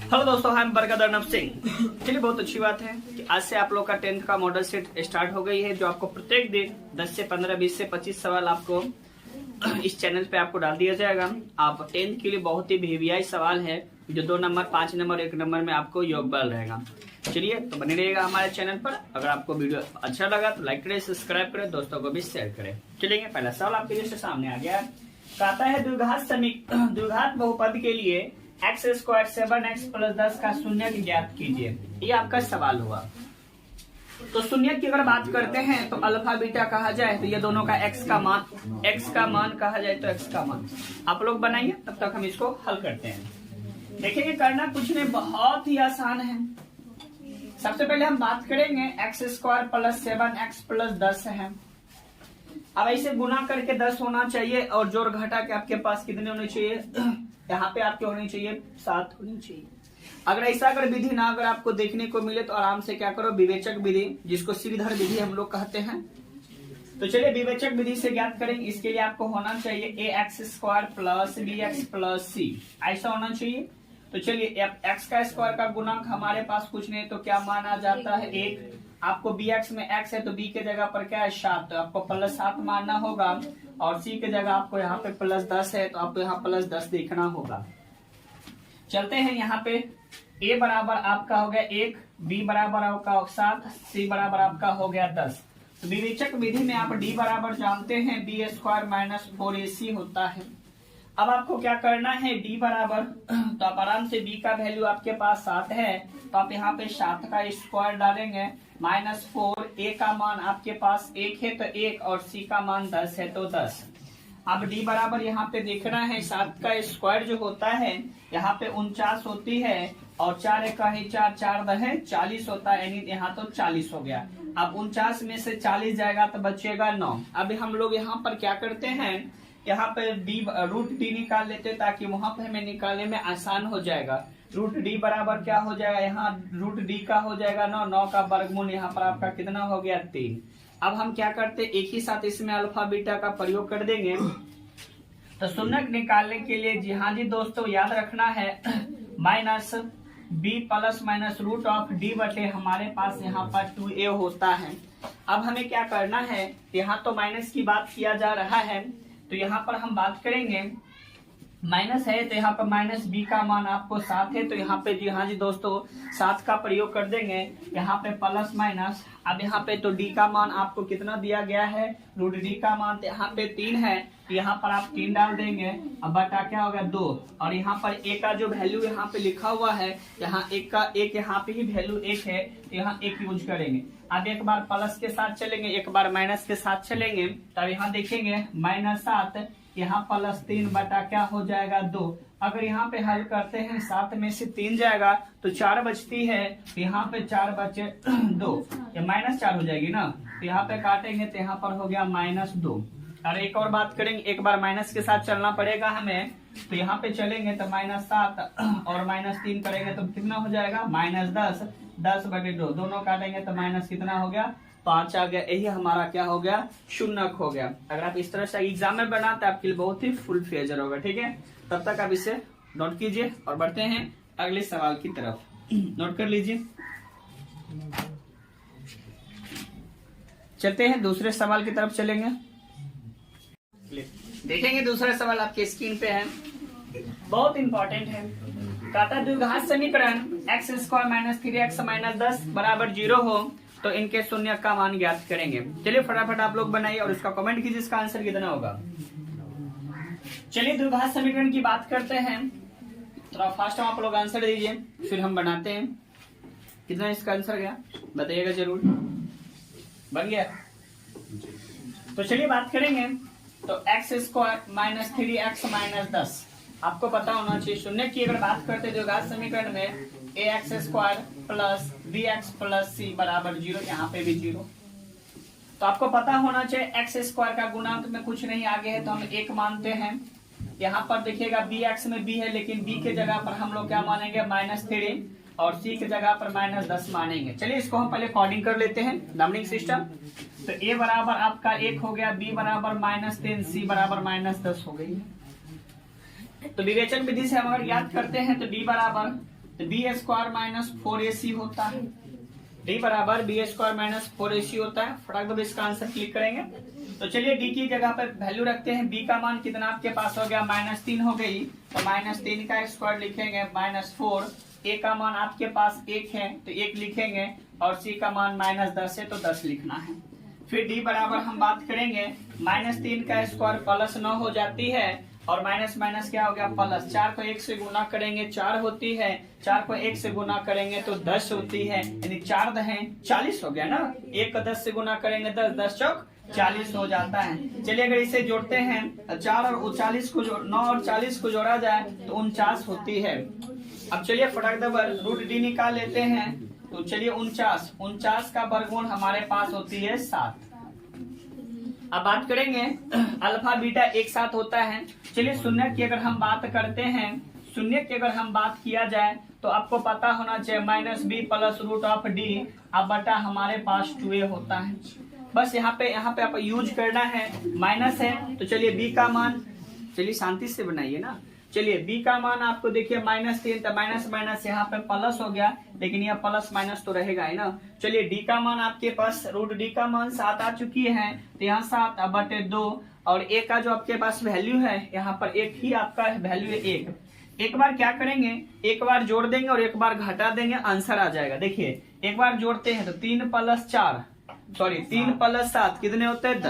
Hello दोस्तों, हम बरकत अर्नब सिंह। चलिए, बहुत अच्छी बात है कि आज से आप लोग का 10th का मॉडल सेट स्टार्ट हो गई है, जो आपको प्रत्येक दिन 10 से 15, 20 से 25 सवाल आपको इस चैनल पे आपको डाल दिया जाएगा। आप 10th के लिए बहुत ही वीवीआई सवाल है, जो 2 नंबर, 5 नंबर, 1 नंबर में आपको योग बल रहेगा। चलिए, तो बने रहिएगा हमारे चैनल पर। अगर आपको वीडियो अच्छा लगा तो लाइक करें, सब्सक्राइब करें, दोस्तों को भी शेयर करें। चलिए, पहला सवाल आपके लिए सामने आ गया। कहता है द्विघात बहुपद के लिए x स्क्वायर 7x प्लस 10 का शून्य ज्ञात कीजिए। ये आपका सवाल हुआ। तो शून्य की अगर बात करते हैं तो अल्फा बीटा कहा जाए तो ये दोनों का x का मान कहा जाए तो x का मान आप लोग बनाइए, तब तक हम इसको हल करते हैं। देखिए, करना कुछ नहीं, बहुत ही आसान है। सबसे पहले हम बात करेंगे x square plus 7x plus 10 है। अब ऐसे गुना करके 10 होना चाहिए और जोड़ घटा के आपके पास कितने होने चाहिए? यहाँ पे आपके होने चाहिए 7 होनी चाहिए। अगर विधि ना अगर आपको देखने को मिले तो आराम से क्या करो, विवेचक विधि, जिसको श्रीधर विधि हम लोग कहते हैं। तो चलिए विवेचक विधि से ज्ञात करेंगे। इसके लिए आपको होना चाहिए ax square plus bx plus c, ऐसा होना चाहिए। तो चलिए, x का स्क्वायर का गुणांक हमारे पास कुछ नहीं, तो क्या माना जाता है 1। आपको bx में x है तो b के जगह पर क्या है 7, तो आपको प्लस 7 मानना होगा। और c के जगह आपको यहाँ पे प्लस 10 है तो आपको यहाँ प्लस 10 देखना होगा। चलते हैं यहाँ पे। a बराबर आपका हो गया 1, b बराबर आपका 7, c बराबर आपका हो गया 10। तो विवेचक विधि में आप d बराबर जानते हैं बी स्क्वायर माइनस 4ac होता है। अब आपको क्या करना है, d बराबर, तो आप आराम से b का वैल्यू आपके पास 7 है तो आप यहाँ पे 7 का स्क्वायर डालेंगे माइनस 4, a का मान आपके पास 1 है तो 1 और c का मान 10 है तो 10। अब d बराबर यहाँ पे देखना है, 7 का स्क्वायर जो होता है यहाँ पे 49 होती है और 4 1 4, 4 10 40 होता है, यानी यहाँ तो 40 हो गया। अब 49 में से 40 जाएगा तो बचेगा 9। अब हम लोग यहाँ पर क्या करते हैं, यहाँ पे रूट डी निकाल लेते हैं ताकि वहां पे हमें निकालने में आसान हो जाएगा। रूट डी बराबर क्या हो जाएगा, यहाँ रूट डी का हो जाएगा 9 का वर्गमूल यहाँ पर आपका कितना हो गया 3। अब हम क्या करते हैं, एक ही साथ इसमें अल्फा बीटा का प्रयोग कर देंगे। तो शून्य निकालने के लिए जी हाँ जी दोस्तों, याद रखना है minus B plus minus root of D बटे हमारे पास यहाँ पर 2a होता है। अब हमें क्या करना है, यहाँ तो माइनस की बात किया जा रहा है तो यहाँ पर हम बात करेंगे, माइनस है तो यहाँ पर माइनस बी का मान आपको 7 है तो यहाँ पे जी हाँ जी दोस्तों 7 का प्रयोग कर देंगे। यहाँ पे प्लस माइनस, अब यहाँ पे तो डी का मान आपको कितना दिया गया है, रूट डी का मान तो यहाँ पे 3 है, यहाँ पर आप 3 डाल देंगे। अब बटा क्या होगा 2, और यहाँ पर a का जो वैल्यू यहाँ पे लिखा हुआ है, यहाँ एक का एक यहाँ पे ही वैल्यू 1 है तो यहाँ 1 यूज करेंगे। अब एक बार प्लस के साथ चलेंगे, एक बार माइनस के साथ चलेंगे, तब यहाँ देखेंगे -7, यहाँ प्लस 3 बटा क्या हो जाएगा 2। अगर यहाँ पे हल करते हैं 7 में से 3 जाएगा तो 4 बचती है, तो यहाँ पे 4 बचे 2, ये -4 हो जाएगी ना, तो यहाँ पे काटेंगे तो यहाँ पर हो गया -2। और एक और बात करेंगे, एक बार माइनस के साथ चलना पड़ेगा हमें, तो यहाँ पे चलेंगे तो -7 और -3 करेंगे तो कितना हो जाएगा -10, 10 बटे 2, दोनों काटेंगे तो माइनस कितना हो गया 5 आ गया। यही हमारा क्या हो गया, शून्यक हो गया। अगर आप इस तरह से एग्जाम में बनाते हैं आपके लिए बहुत ही फुल फेजर होगा, ठीक है। तब तक आप इसे नोट कीजिए और बढ़ते हैं अगले सवाल की तरफ। नोट कर लीजिए, चलते हैं दूसरे सवाल की तरफ चलेंगे। देखेंगे दूसरा सवाल आपके स्क्रीन पे है, बहुत इंपॉर्टेंट है। कहता द्विघात समीकरण x square minus 3x minus 10 बराबर 0 हो तो इनके शून्य का मान ज्ञात करेंगे। चलिए फटाफट आप लोग बनाइए और इसका कमेंट कीजिए, इसका आंसर कितना होगा। चलिए द्विघात समीकरण की बात करते हैं, थोड़ा फास्ट आप लोग आंसर दीजिए फिर हम बनाते हैं। कितना इसका आंसर गया बताइएगा जरूर। बन गया? तो चलिए बात करेंगे। तो x square minus 3x minus 10 आपको पता होना चाहिए। शून्य की अगर बात करते द्विघात समीकरण में ax square plus bx plus c बराबर 0, यहाँ पे भी 0। तो आपको पता होना चाहिए x स्क्वायर का गुणांक में कुछ नहीं आगे है तो हम 1 मानते हैं। यहाँ पर देखिएगा bx में b है, लेकिन b के जगह पर हम लोग क्या मानेंगे -3 और c के जगह पर -10 मानेंगे। चलिए इसको हम पहले कोडिंग कर लेते हैं, नंबरिंग सिस्टम। तो a बराबर आपका 1 हो गया, b बराबर -3, c बराबर -10 हो गई। तो विवेचन विधि से हम अगर याद करते हैं तो d बराबर तो बी स्क्वायर माइनस 4ac होता है। डी बराबर बी स्क्वायर माइनस 4ac होता है। फटाक दो इसका आंसर क्लिक करेंगे। तो चलिए डी की जगह पर वैल्यू रखते हैं। बी का मान कितना आपके पास हो गया, -3 हो गई, तो -3 का स्क्वायर लिखेंगे -4। ए का मान आपके पास 1 है तो 1 लिखेंगे, और सी का मान -10 है तो 10 लिखना है। फिर डी बराबर हम बात करेंगे, -3 का स्क्वायर +9 हो जाती है, और माइनस माइनस क्या हो गया प्लस। 4 को 1 से गुना करेंगे 4 होती है, 4 को 1 से गुना करेंगे तो 10 होती है, यानी 4 10 40 हो गया ना। 1 को 10 से गुना करेंगे 10, 10 चौक 40 हो जाता है। चलिए अगर इसे जोड़ते हैं 4 और 40 को 9 और 40 को जोड़ा जाए तो 49 होती है। अब चलिए फटाक दबर रूट डी निकाल लेते हैं। तो चलिए 49 का वर्गमूल हमारे पास होती है 7। अब बात करेंगे अल्फा बीटा एक साथ होता है। चलिए शून्य की अगर हम बात करते हैं, शून्य की अगर हम बात किया जाए तो आपको पता होना चाहिए -b plus root of D अब बटा हमारे पास 2a होता है। बस यहाँ पे आप यूज करना है, माइनस है तो चलिए b का मान, चलिए शांति से बनाइए ना। चलिए b का मान आपको देखिए -3, तो माइनस माइनस यहाँ पे प्लस हो गया, लेकिन यह प्लस माइनस तो रहेगा ही ना। चलिए d का मान आपके पास रूट डी का मान 7 आ चुकी है, तो यहाँ 7 बटे 2, और a का जो आपके पास वैल्यू है यहाँ पर एक ही आपका वैल्यू है 1। एक बार क्या करेंगे, एक बार जोड़ देंगे और एक बार घटा देंगे, आंसर आ जाएगा। देखिए एक बार जोड़ते हैं तो 3 + 7 कितने होते हैं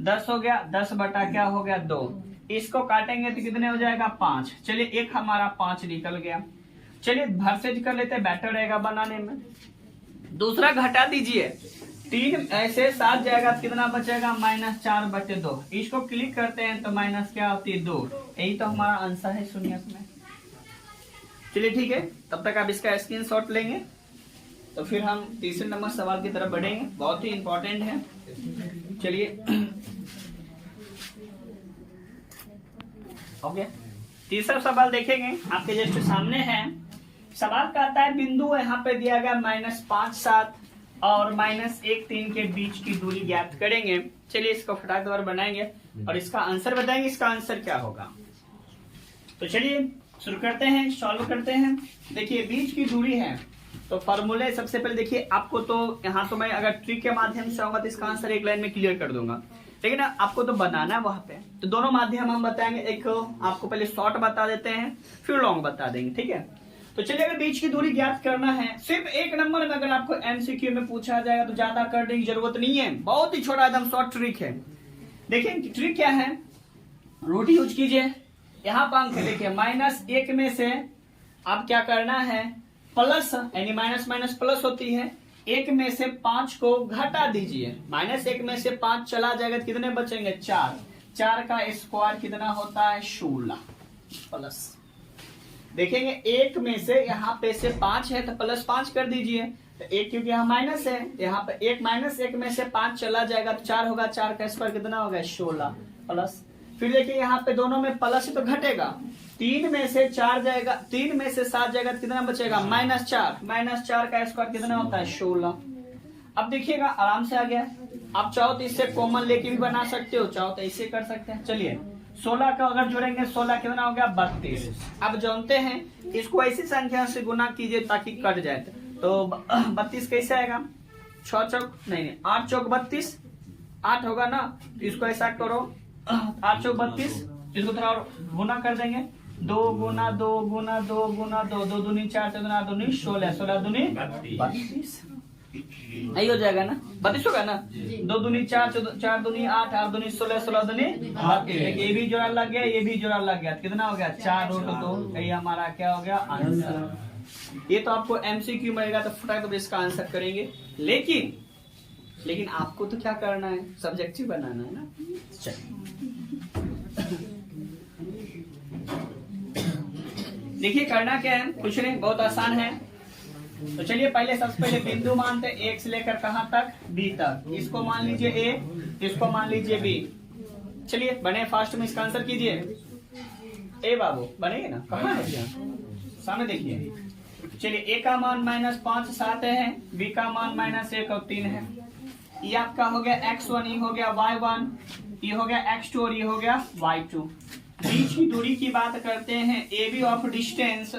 10 हो गया, 10 बटा क्या हो गया 2। इसको काटेंगे तो कितने हो जाएगा 5। चलिए एक हमारा 5 निकल गया। चलिए भरसेज कर लेते हैं, बेटर रहेगा बनाने में। दूसरा घटा दीजिए, 3 ऐसे 7 जाएगा तो कितना बचेगा -4 बटे 2। इसको क्लिक करते हैं तो माइनस क्या होती है 2। यही तो हमारा आंसर है शून्य में। चलिए ठीक है, तब तक आप इसका स्क्रीनशॉट लेंगे तो फिर हम तीसरे नंबर सवाल की तरफ बढ़ेंगे, बहुत ही इंपॉर्टेंट है। चलिए ओके, तीसरा सवाल देखेंगे आपके जस्ट सामने है। सवाल कहता है बिंदु यहाँ पे दिया गया -5 7 और -1 3 के बीच की दूरी ज्ञात करेंगे। चलिए इसको फटाक द्वारा बनाएंगे और इसका आंसर बताएंगे, इसका आंसर क्या होगा। तो चलिए शुरू करते हैं, सॉल्व करते हैं। देखिए बीच की दूरी है तो फॉर्मूले सबसे पहले देखिए आपको, तो यहाँ तो मैं अगर ट्रिक के माध्यम से आऊंगा तो इसका आंसर एक लाइन में क्लियर कर दूंगा, लेकिन आपको तो बनाना है वहां पे। तो दोनों माध्यम हम बताएंगे, एक आपको पहले शॉर्ट बता देते हैं फिर लॉन्ग बता देंगे, ठीक है। तो चलिए अगर बीच की दूरी ज्ञात करना है, सिर्फ एक नंबर में अगर आपको एमसीक्यू में पूछा जाएगा तो ज्यादा करने की जरूरत नहीं है, बहुत ही छोटा एकदम शॉर्ट ट्रिक है। देखिए ट्रिक क्या है, रूट यूज कीजिए। यहाँ पर अंक देखिए -1 में से आप क्या करना है प्लस, यानी माइनस माइनस प्लस होती है, 1 में से 5 को घटा दीजिए। -1 में से 5 चला जाएगा तो कितने बचेंगे 4। 4 का स्क्वायर कितना होता है 16 प्लस। देखेंगे 1 में से यहाँ पे से 5 है तो +5 कर दीजिए, तो 1 क्योंकि यहाँ माइनस है, यहाँ पे 1 -1 में से 5 चला जाएगा तो 4 होगा, 4 का स्क्वायर कितना होगा 16 प्लस। फिर देखिए यहाँ पे दोनों में प्लस है तो घटेगा, 3 में से 4 जाएगा, 3 में से 7 जाएगा तो कितना बचेगा -4 का स्क्वायर कितना होता है 16। अब देखिएगा आराम से आ गया। आप चाहो तो इससे कॉमन लेके भी बना सकते हो, चाहो तो इससे कर सकते हैं। चलिए 16 का अगर जोड़ेंगे 16 कितना हो गया 32। अब जानते हैं इसको ऐसी संख्या से गुना कीजिए ताकि कट जाए, तो 32 कैसे आएगा 6 चौक नहीं 8 चौक 32, 8 होगा ना, तो इसको ऐसा करो 8 चौक 32, इसको थोड़ा और गुना कर देंगे, 2 गुना 2 गुना 2 गुना 2, 2 दूनी 4 4 दूना 2 16, 16 दूनी 32, यही हो जाएगा ना 32 होगा ना। 2 दूनी 4 4 दूनी 8 8 दूनी 16 16 दूनी 32। ये भी जोड़ा लग गया, ये भी जोड़ा लग गया, कितना हो गया 4√2। यही हमारा क्या हो गया आंसर। ये तो आपको एमसीक्यू मिलेगा तो फटाफट इसका आंसर करेंगे, लेकिन आपको तो क्या करना है सब्जेक्टिव बनाना है ना। देखिए करना क्या है, कुछ नहीं, बहुत आसान है। तो चलिए पहले सबसे पहले बिंदु मानते हैं, एक से लेकर कहां तक बी तक। इसको मान लीजिए ए, इसको मान लीजिए बी। चलिए बने फास्ट में इसका आंसर कीजिए। ए बाबू बनेगा ना, कहां है सामने देखिए। चलिए ए का मान -5 7 है, बी का मान -1 और 3 है। ये आपका हो गया x1, ये हो गया y1, ये हो गया x2 और ये हो गया y2। बीच की दूरी की बात करते हैं, AB of distance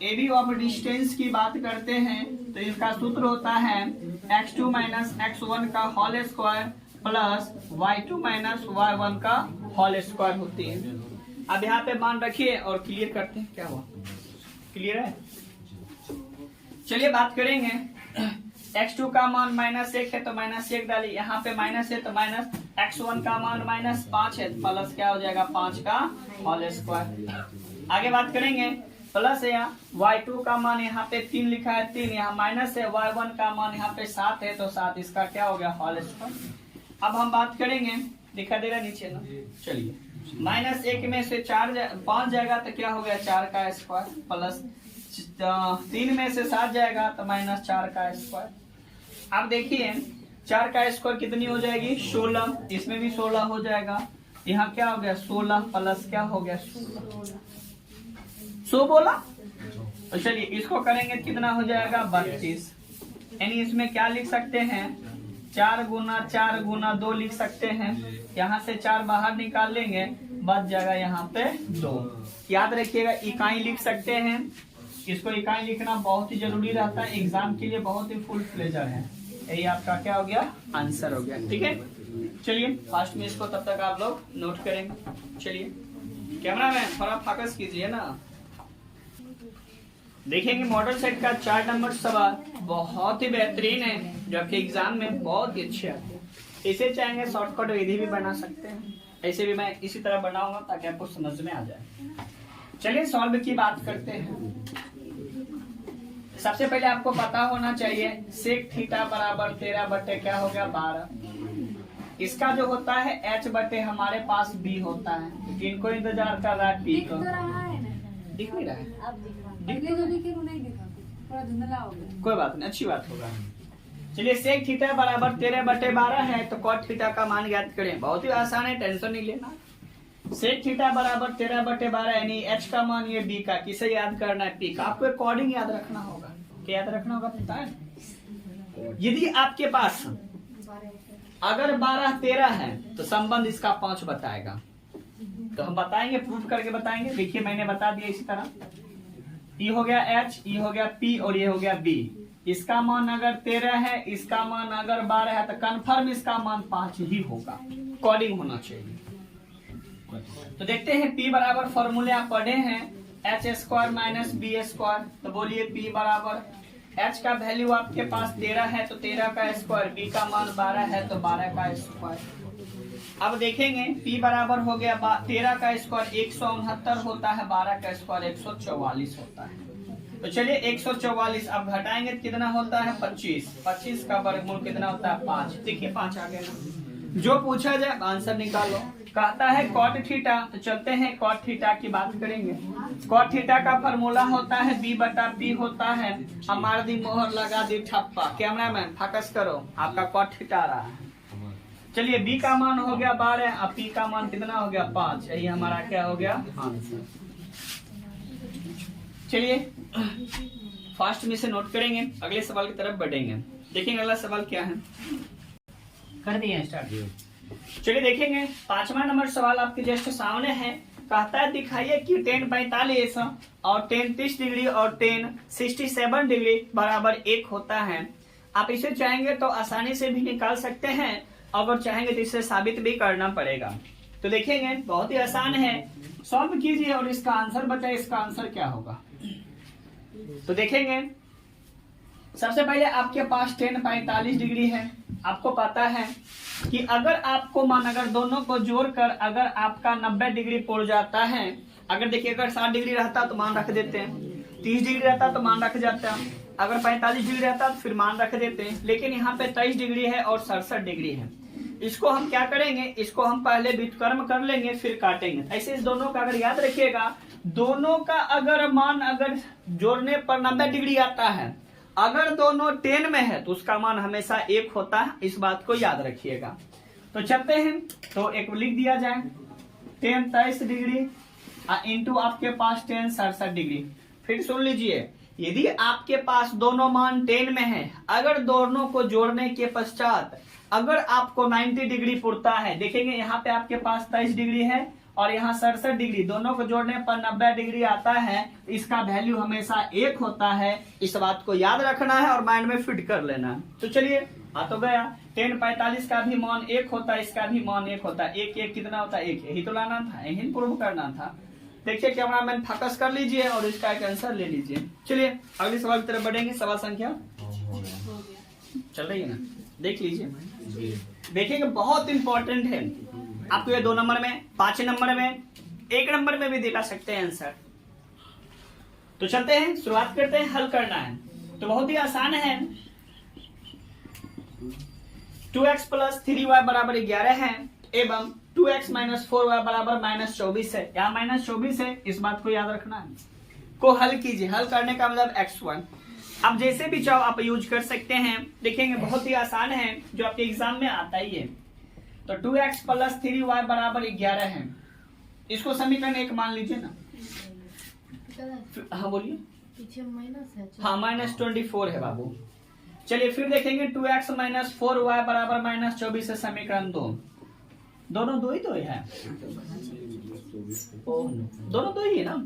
AB of distance की बात करते हैं तो इसका सूत्र होता है x2 माइनस x1 का whole square plus y2 minus y1 का होल स्क्वायर होती है। अब यहाँ पे मान रखिए और क्लियर करते हैं क्या हुआ। क्लियर है? चलिए बात करेंगे। x2 का मान -1 है तो -1 डालिए, यहाँ पे माइनस है तो माइनस, x1 का मान -5 है प्लस क्या हो जाएगा 5 का होल स्क्वायर। आगे बात करेंगे प्लस है यहाँ y2 का मान यहाँ पे 3 लिखा है 3, यहाँ माइनस है y1 का मान यहाँ पे 7 है तो 7, इसका क्या हो गया होल स्क्वायर। अब हम बात करेंगे, दिखा दे रहा नीचे ना, चलिए -1 में से 5 जाएगा तो क्या हो गया 4 का स्क्वायर प्लस 3 में से 7 जाएगा तो -4 का स्क्वायर। अब देखिए 4 का स्क्वायर कितनी हो जाएगी 16, इसमें भी 16 हो जाएगा, यहाँ क्या हो गया 16 प्लस क्या हो गया 16 बोला। तो चलिए इसको करेंगे कितना हो जाएगा 32, यानी इसमें क्या लिख सकते हैं 4 गुना 4 गुना 2 लिख सकते हैं। यहाँ से 4 बाहर निकाल लेंगे, बच जाएगा यहाँ पे 2। याद रखिएगा इकाई लिख सकते हैं, इसको इकाई लिखना बहुत ही जरूरी रहता है, एग्जाम के लिए बहुत ही फुल फ्लेजर है। यही आपका क्या हो गया आंसर हो गया। ठीक है, चलिए फास्ट में इसको तब तक आप लोग नोट करेंगे। चलिए कैमरा मैन थोड़ा फोकस कीजिए ना। देखेंगे मॉडल सेट का 4 नंबर सवाल बहुत ही बेहतरीन है, जो आपके एग्जाम में बहुत ही अच्छे आते हैं। इसे चाहेंगे शॉर्टकट विधि भी बना सकते हैं, ऐसे भी मैं इसी तरह बनाऊंगा ताकि आपको समझ में आ जाए। चलिए सॉल्व की बात करते हैं। सबसे पहले आपको पता होना चाहिए सेक थीटा बराबर 13 बटे क्या हो गया 12। इसका जो होता है h बटे हमारे पास b होता है। इनको इंतजार कर रहा है p को, दिख नहीं रहा है, कोई बात नहीं, अच्छी बात होगा। चलिए सेक थीटा बराबर 13 बटे 12 है तो कॉट थीटा का मान ज्ञात करें। बहुत ही आसान है, टेंशन नहीं लेना। सेक थीटा बराबर 13 बटे 12 यानी h का मान ये b का, किसे याद करना है p का। आपको अकॉर्डिंग याद रखना होगा, क्या याद रखना होगा पता है। यदि आपके पास अगर 12 13 है तो संबंध इसका 5 बताएगा, तो हम बताएंगे, प्रूफ करके बताएंगे। देखिए मैंने बता दिया इसी तरह, ये हो गया h, ये हो गया p और ये हो गया b। इसका मान अगर 13 है, इसका मान अगर 12 है तो कंफर्म इसका मान 5 ही होगा, अकॉर्डिंग होना चाहिए। तो देखते हैं p बराबर फॉर्मूले आप पढ़े हैं h square minus B square. तो बोलिए p बराबर h का वैल्यू आपके पास 13 है तो 13 का स्क्वायर, b का मान 12 है तो 12 का स्क्वायर। अब देखेंगे p बराबर हो गया 13 का स्क्वायर 169 होता है, 12 का स्क्वायर 144 होता है। तो चलिए 144 अब घटाएंगे कितना होता है 25, 25 का वर्गमूल कितना होता है 5। देखिए 5 आ गया ना, जो पूछा जाए आंसर निकालो। कहता है कॉट थीटा, तो चलते हैं कॉट थीटा की बात करेंगे। कॉट थीटा का फॉर्मूला होता है b बटा p होता है। हमारे दी मोहर लगा दी ठप्पा, कैमरामैन फोकस करो, आपका कॉट थीटा आ रहा है। चलिए b का मान हो गया 12 और p का मान कितना हो गया 5, यही हमारा क्या हो गया आंसर। चलिए फास्ट में से नोट करेंगे, अगले सवाल की तरफ बढ़ेंगे। देखेंगे अगला सवाल क्या है, कर दिए स्टार्ट। चलिए देखेंगे 5वां नंबर सवाल आपके जस्ट सामने है। कहता है दिखाइए कि tan 45 और tan 30 डिग्री और tan 67 डिग्री बराबर 1 होता है। आप इसे चाहेंगे तो आसानी से भी निकाल सकते हैं, अगर चाहेंगे तो इसे साबित भी करना पड़ेगा। तो देखेंगे बहुत ही आसान है, सॉल्व कीजिए और इसका आंसर बताइए, इसका आंसर क्या होगा। तो देखेंगे सबसे पहले आपके पास tan 45 डिग्री है। आपको पता है कि अगर आपको मान अगर दोनों को जोड़कर अगर आपका 90 डिग्री पड़ जाता है, अगर देखिए अगर 60 डिग्री रहता तो मान रख देते हैं, 30 डिग्री रहता तो मान रख जाता है, अगर 45 डिग्री रहता तो फिर मान रख देते हैं। लेकिन यहाँ पे 23 डिग्री है और 67 डिग्री है। इसको हम क्या करेंगे, इसको हम पहले व्युत्क्रम कर लेंगे फिर काटेंगे। ऐसे इस दोनों का अगर याद रखिएगा, दोनों का अगर मान अगर जोड़ने पर 90 डिग्री आता है, अगर दोनों 10 में है तो उसका मान हमेशा 1 होता है, इस बात को याद रखिएगा। तो चलते हैं, तो एक लिख दिया जाए tan 23 डिग्री इंटू आपके पास tan 67 डिग्री। फिर सुन लीजिए, यदि आपके पास दोनों मान 10 में है, अगर दोनों को जोड़ने के पश्चात अगर आपको 90 डिग्री पुरता है, देखेंगे यहाँ पे आपके पास 23 डिग्री है और यहाँ 67 डिग्री, दोनों को जोड़ने पर 90 डिग्री आता है। इसका वैल्यू हमेशा 1 होता है। इस बात को याद रखना है और माइंड में फिट कर लेना है। तो चलिए आ तो गया। 1045 का भी मान 1 होता है, इसका भी मान 1 होता है। 1 1 कितना होता है? 1। यही तो लाना था, यही प्रूव करना था। देखिए कैमरा मैन फोकस कर लीजिए और इसका एक आंसर ले लीजिए। चलिए अगले सवाल की तरफ बढ़ेंगे। सवाल संख्या चल रही है ना, देख लीजिए। देखिएगा बहुत इंपॉर्टेंट है आपको। ये 2 नंबर में, 5 नंबर में, 1 नंबर में भी दिला सकते हैं आंसर। तो चलते हैं, शुरुआत करते हैं, हल करना है। तो बहुत ही आसान है। 2x प्लस 3y बराबर 11 है एवं 2x माइनस 4y बराबर माइनस 24 है। यहाँ माइनस 24 है, इस बात को याद रखना है। को हल कीजिए। हल करने का मतलब x1। अब जैसे भी चाहो आप यूज कर सकते हैं। देखेंगे बहुत ही आसान है, जो आपके एग्जाम में आता ही है। तो 2x प्लस 3y बराबर 11 है। इसको समीकरण 1 मान लीजिए ना। हाँ बोलिए। पीछे माइनस है। हाँ माइनस 24 है बाबू। चलिए फिर देखेंगे 2x माइनस 4y बराबर माइनस 24 है, समीकरण 2। दोनों दो ही है। दोनों दो ही है ना।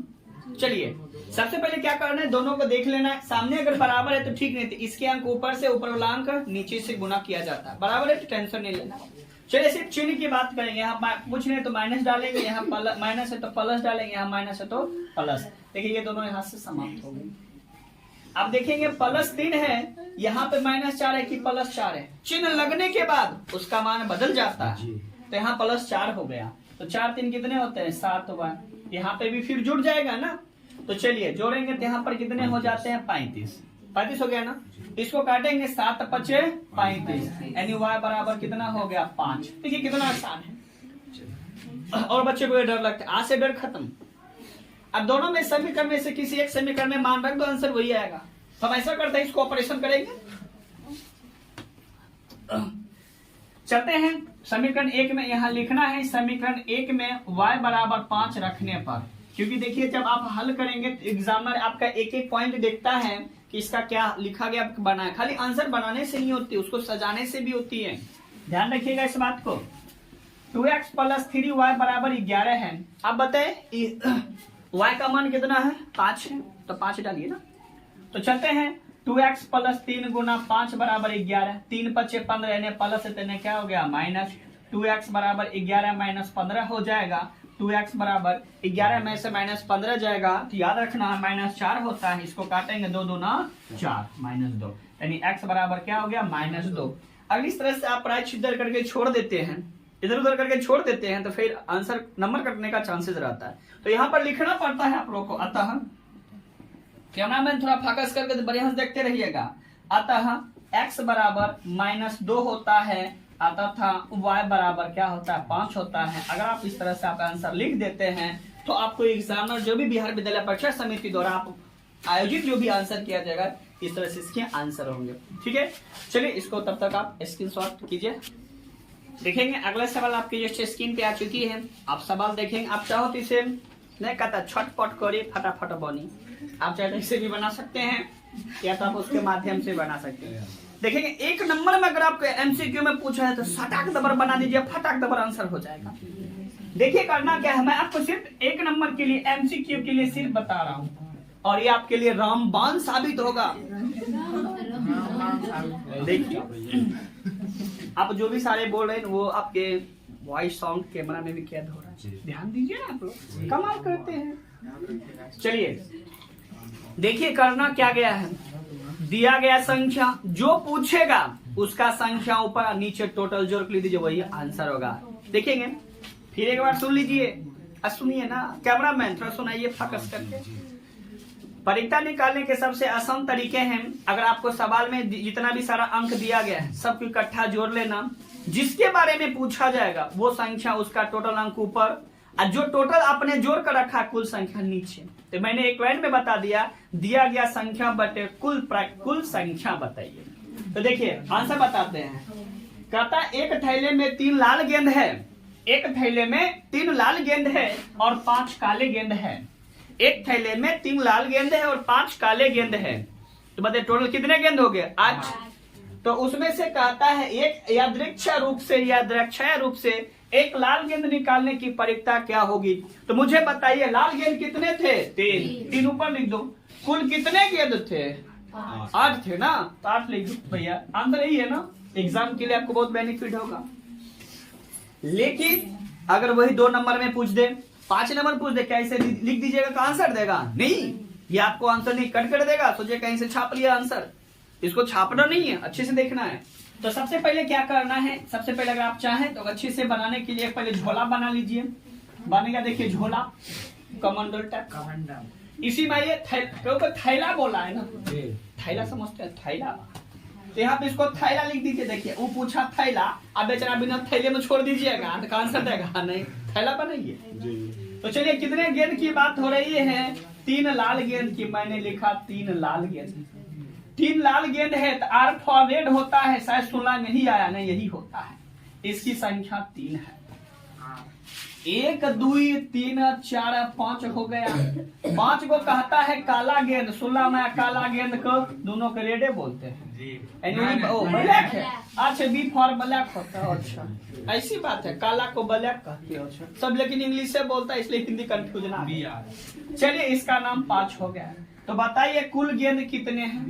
चलिए सबसे पहले क्या करना है, दोनों को देख लेना है। सामने अगर बराबर है तो ठीक, नहीं तो इसके अंक ऊपर से, ऊपर वाला अंक नीचे से गुना किया जाता है। बराबर है तो टेंशन नहीं लेना। चलिए सिर्फ चिन्ह की बात करेंगे। यहाँ कुछ नहीं तो माइनस डालेंगे, यहाँ माइनस है तो प्लस डालेंगे, यहाँ माइनस है तो प्लस। देखिए ये दोनों यहाँ से समाप्त हो गए। अब देखेंगे प्लस 3 है, यहाँ पे माइनस 4 है कि प्लस 4 है। चिन्ह लगने के बाद उसका मान बदल जाता है। तो यहाँ प्लस 4 हो गया। तो 4 3 कितने होते हैं? 7 बार। यहाँ पे भी फिर जुड़ जाएगा ना। तो चलिए जोड़ेंगे तो यहाँ पर कितने हो जाते हैं? 35 हो गया ना। इसको काटेंगे 7 5 35, यानी y बराबर कितना हो गया? 5। देखिए कितना आसान है। और बच्चे को ये डर लगता है, आज से डर खत्म। अब दोनों में समीकरण में से किसी एक समीकरण में मान रख दो, आंसर वही आएगा। तो हम ऐसा करते हैं, इसको ऑपरेशन करेंगे। चलते हैं समीकरण 1 में। यहाँ लिखना है समीकरण 1 में y बराबर 5 रखने पर, क्योंकि देखिए जब आप हल करेंगे तो एग्जामिनर आपका एक एक पॉइंट देखता है कि इसका क्या लिखा गया, बना है। खाली आंसर बनाने से नहीं होती, उसको सजाने से भी होती है। ध्यान रखिएगा इस बात को। 2x प्लस 3y बराबर 11 है। अब बताए y का मान कितना है? 5 है, तो 5 डालिए ना। तो चलते हैं 2x प्लस 3 गुना 5 बराबर 11। 3 5 15 यानी प्लस है, क्या हो गया? माइनस। 2x बराबर 11 माइनस 15 हो जाएगा। 2x बराबर 11 में से माइनस 15 जाएगा तो याद रखना है माइनस 4 होता है। इसको काटेंगे 2 2 ना 4, माइनस 2, यानी x बराबर क्या हो गया? माइनस 2। अगर इस तरह से आप प्राइस इधर करके छोड़ देते हैं, इधर उधर करके छोड़ देते हैं, तो फिर आंसर नंबर कटने का चांसेस रहता है। तो यहाँ पर लिखना पड़ता है आप लोग को। अतः कैमरा मैन थोड़ा फोकस करके तो बढ़िया से देखते रहिएगा। अतः x बराबर माइनस 2 होता है, अतः y बराबर क्या होता है? 5 होता है। अगर आप इस तरह से आप आंसर लिख देते हैं तो आपको एग्जामिनर जो भी बिहार विद्यालय परीक्षा समिति द्वारा आप आयोजित जो भी आंसर किया जाएगा, इस तरह से इसके आंसर होंगे। ठीक है, चलिए इसको तब तक आप स्क्रीनशॉट कीजिए। देखेंगे अगला सवाल आपकी जैसे स्क्रीन पे आ चुकी है। आप सवाल देखेंगे, आप चाहो तो इसे नहीं कहता छटपट करिए, फटाफट बनी। आप चाहे इसे भी बना सकते हैं या तो आप उसके माध्यम से बना सकते हैं। देखेंगे 1 नंबर में अगर आपको एमसीक्यू में पूछा है तो सटाक दबर बना दीजिए, फटाक दबर आंसर हो जाएगा। देखिए करना क्या है, मैं आपको सिर्फ 1 नंबर के लिए एमसीक्यू के लिए सिर्फ बता रहा हूँ और ये आपके लिए रामबाण साबित होगा। देखिए आप जो भी सारे बोल रहे हैं वो आपके वॉइस साउंड कैमरा में भी कैद हो रहा है, ध्यान दीजिए ना, आप लोग कमाल करते हैं। चलिए देखिए करना क्या गया है, दिया गया संख्या जो पूछेगा उसका संख्या ऊपर और नीचे टोटल जोड़ लिख दीजिए, वही आंसर होगा। देखेंगे फिर एक बार सुन लीजिए, सुनिए ना कैमरा मैन, थोड़ा सुनाइए फोकस करके। परीक्षा निकालने के सबसे आसान तरीके हैं, अगर आपको सवाल में जितना भी सारा अंक दिया गया है सबको इकट्ठा जोड़ लेना, जिसके बारे में पूछा जाएगा वो संख्या उसका टोटल अंक ऊपर और जो टोटल आपने जोड़ कर रखा कुल संख्या नीचे। तो मैंने एक लाइन में बता दिया, दिया गया संख्या बटे कुल संख्या बताइए। तो देखिए आंसर बताते हैं। कहता एक थैले में 3 लाल गेंद है, एक थैले में 3 लाल गेंद है और 5 काले गेंद है। एक थैले में 3 लाल गेंद है और 5 काले गेंद है, तो बताइए टोटल कितने गेंद हो गए? 8। तो उसमें से कहता है एक यादृच्छिक रूप से एक लाल गेंद निकालने की परिकता क्या होगी? तो मुझे बताइए, लाल गेंद कितने थे? 3 ऊपर लिख दो। कुल कितने गेंद थे? 8 थे ना, तो 8 लिख दो भैया। आंसर यही है ना, एग्जाम के लिए आपको बहुत बेनिफिट होगा। लेकिन अगर वही 2 नंबर में पूछ दे, 5 नंबर पूछ दे, क्या इसे लिख दीजिएगा तो आंसर देगा? नहीं, ये आपको आंसर नहीं कट कर देगा। सोचिए कहीं से छाप लिया आंसर, इसको छापना नहीं है, अच्छे से देखना है। तो सबसे पहले क्या करना है, सबसे पहले अगर आप चाहें तो अच्छे से बनाने के लिए पहले झोला बना लीजिए। बनेगा, देखिए झोला, कमंडल टाइप। इसी में ये थैला बोला है ना, थैला समझते हैं, थैला। तो यहाँ पे इसको थैला लिख दीजिए। देखिए वो पूछा थैला, अब बेचारा बिना थैले में छोड़ दीजिएगा तो आंसर देगा नहीं, थैला बनाइए। तो चलिए, कितने गेंद की बात हो रही है? 3 लाल गेंद की। मैंने लिखा 3 लाल गेंद। 3 लाल गेंद है तो आर फॉर रेड होता है, शायद 16 में ही आया, नहीं यही होता है। इसकी संख्या 3 है। 1 2 3 4 5 हो गया। 5 को कहता है काला गेंद। 16 में काला गेंद को दोनों को रेडे बोलते हैं। ब्लैक है। अच्छा, बी फॉर ब्लैक होता है। अच्छा, ऐसी बात है, काला को ब्लैक कहते हो सब, लेकिन इंग्लिश से बोलता है इसलिए हिंदी कंफ्यूजन आ गया। चलिए, इसका नाम 5 हो गया। तो बताइए कुल गेंद कितने हैं?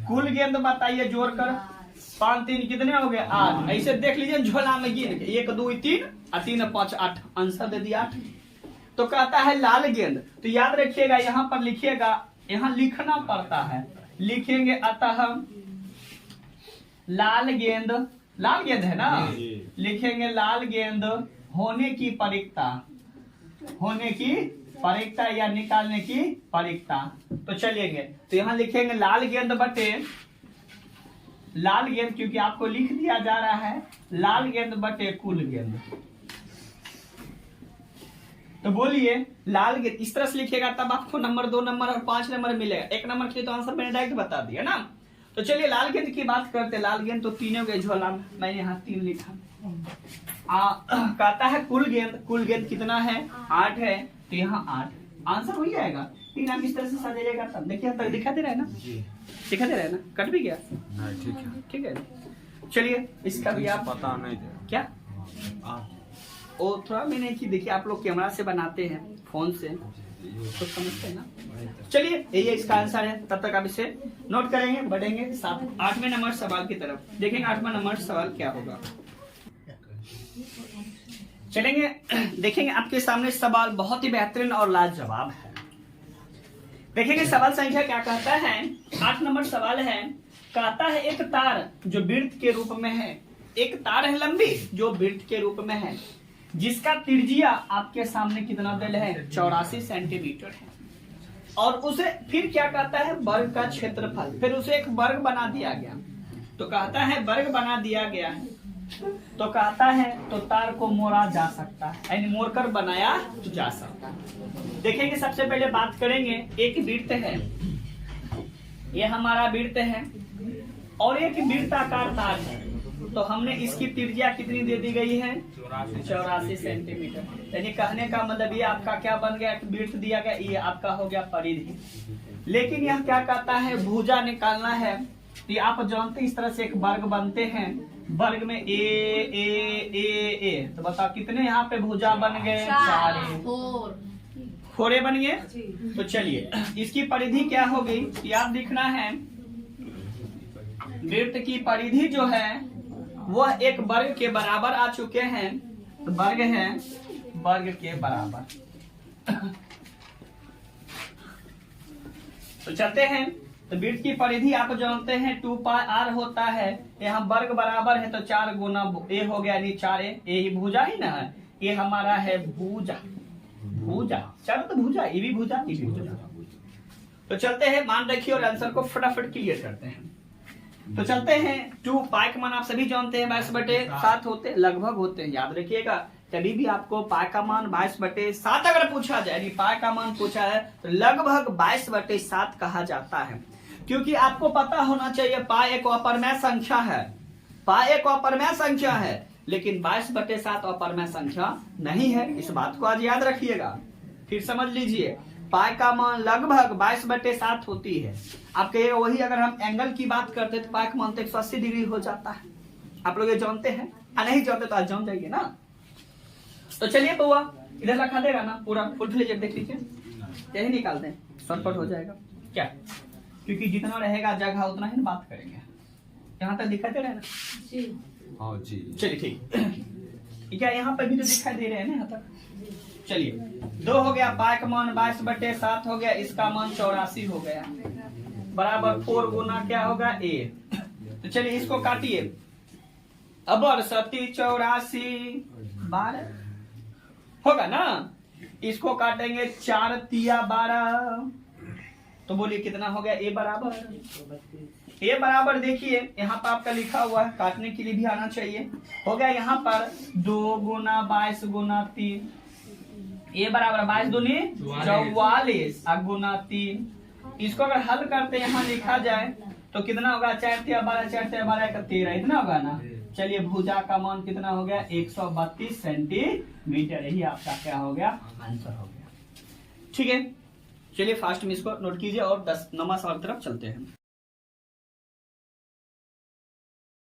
कुल गेंद बताइए जोड़कर। 5 3 कितने हो गए? 8। ऐसे देख लीजिए झोला में गिन के 1 2 3 और 3 5 8, आंसर दे दिया 8। तो कहता है लाल गेंद। तो याद रखिएगा, यहाँ पर लिखिएगा, यहाँ लिखना पड़ता है, लिखेंगे अतः लाल गेंद, लाल गेंद है ना, लिखेंगे लाल गेंद होने की परिकता, होने की परिकता या निकालने की परिकता। तो चलिएगे, तो यहाँ लिखेंगे लाल गेंद बटे लाल गेंद, क्योंकि आपको लिख दिया जा रहा है लाल गेंद बटे कुल गेंद। तो बोलिए लाल गेंद इस तरह से लिखेगा, तब आपको नंबर 2 नंबर और 5 नंबर मिलेगा। 1 नंबर के लिए तो आंसर मैंने डायरेक्ट बता दिया ना। तो चलिए लाल गेंद की बात करते। लाल गेंद तो तीनों के झोला में, मैंने यहाँ 3 लिखा। कहता है कुल गेंद, कुल गेंद कितना है? 8 है, तो यहाँ 8 आंसर हो जाएगा। 3 आप इस तरह से सजाइएगा, तब देखिए तक दिखा दे रहा है ना, दिखा दे रहा है ना, कट भी गया? ठीक है, ठीक है। चलिए, इसका भी आप पता नहीं क्या वो थोड़ा मैंने कि देखिए आप लोग कैमरा से बनाते हैं, फोन से तो समझते हैं ना। चलिए, यही इसका आंसर है। तब तक आप इसे नोट करेंगे, बढ़ेंगे 8वें नंबर सवाल की तरफ। देखेंगे 8वां नंबर सवाल क्या होगा। चलेंगे, देखेंगे आपके सामने सवाल बहुत ही बेहतरीन और लाजवाब है। देखेंगे सवाल संख्या क्या कहता है। 8 नंबर सवाल है। कहता है एक तार जो वृत्त के रूप में है, एक तार है लंबी जो वृत्त के रूप में है, जिसका त्रिज्या आपके सामने कितना दिल है? 84 सेंटीमीटर है। और उसे फिर क्या कहता है? वर्ग का क्षेत्रफल। फिर उसे एक वर्ग बना दिया गया। तो कहता है वर्ग बना दिया गया है, तो कहता है तो तार को मोड़ा जा सकता है, यानी मोड़कर बनाया जा सकता है। देखेंगे, सबसे पहले बात करेंगे, एक वृत्त है, ये हमारा वृत्त है, और एक वृत्ताकार तार है। तो हमने इसकी त्रिज्या कितनी दे दी गई है? 84 सेंटीमीटर। यानी कहने का मतलब ये आपका क्या बन गया? वृत्त दिया गया, ये आपका हो गया परिधि। लेकिन यह क्या कहता है? भुजा निकालना है। तो आप जानते हैं इस तरह से एक वर्ग बनते हैं, वर्ग में ए ए ए ए। तो बताओ कितने यहाँ पे भुजा बन गए? 4 फोरे बन गए। तो चलिए, इसकी परिधि क्या होगी? याद लिखना है, वृत्त की परिधि जो है वह एक वर्ग के बराबर आ चुके हैं। तो वर्ग है वर्ग के बराबर। तो चलते हैं, तो वृत्त की परिधि आप जानते हैं 2 पाई r होता है। यहाँ वर्ग बराबर है तो 4 गुना a हो गया, यानी 4a। ये ही भुजा ही ना है, ये हमारा है भुजा। भुजा चलो, तो भुजा, ये भी भुजा, ये भी भुजा। तो चलते हैं, मान रखिए और आंसर को फटाफट क्लियर करते हैं। तो चलते हैं, 2 पाई का मान आप सभी जानते हैं 22/7 होते लगभग होते हैं। याद रखिएगा, कभी भी आपको पाई का मान 22/7 अगर पूछा जाए, पाई का मान पूछा है तो लगभग 22/7 कहा जाता है। क्योंकि आपको पता होना चाहिए पाई एक अपरमेय संख्या है, पाई एक अपरमेय संख्या है, लेकिन 22/7 अपरमेय संख्या नहीं है। इस बात को आज याद रखिएगा, फिर समझ लीजिए। पाई का मान लगभग 22/7 होती है। आप कहिएगा वही अगर हम एंगल की बात करते तो पाई का मान तो 180 डिग्री हो जाता है। आप लोग ये जानते हैं। नहीं जाते तो आज जम जाएंगे ना। तो चलिए बउआ इधर रखा देगा ना पूरा फुल फ्लेजेड, देख लीजिए यही निकाल दें, शॉर्टकट हो जाएगा क्या, क्योंकि जितना रहेगा जगह उतना ही बात करेंगे। यहाँ तक दिखाते रहे ना जी। हाँ जी। चलिए ठीक। क्या यहाँ पर भी तो दिखाई दे रहे हैं ना यहाँ तक। चलिए 2 हो गया, पाई का मान 22/7 हो गया, इसका मान 84 हो गया, बराबर 4 गुना क्या होगा a। तो चलिए इसको काटिए, अब 68 84 12 होगा ना। इसको काटेंगे 4 तिया 12, तो बोलिए कितना हो गया a बराबर देखिए यहाँ पर आपका लिखा हुआ है, काटने के लिए भी आना चाहिए। हो गया यहाँ पर 2 गुना 22 गुना 3, a बराबर 22 दूनी 44 गुना 3। इसको अगर हल करते यहाँ लिखा जाए तो कितना होगा, 4 तिया 12 4 तिया 12 का 13, इतना होगा ना। चलिए भुजा का मान कितना हो गया, 132 सेंटीमीटर, यही आपका क्या हो गया, आंसर हो गया। ठीक है चलिए फास्ट में इसको नोट कीजिए और 10 नंबर सवाल की तरफ चलते हैं।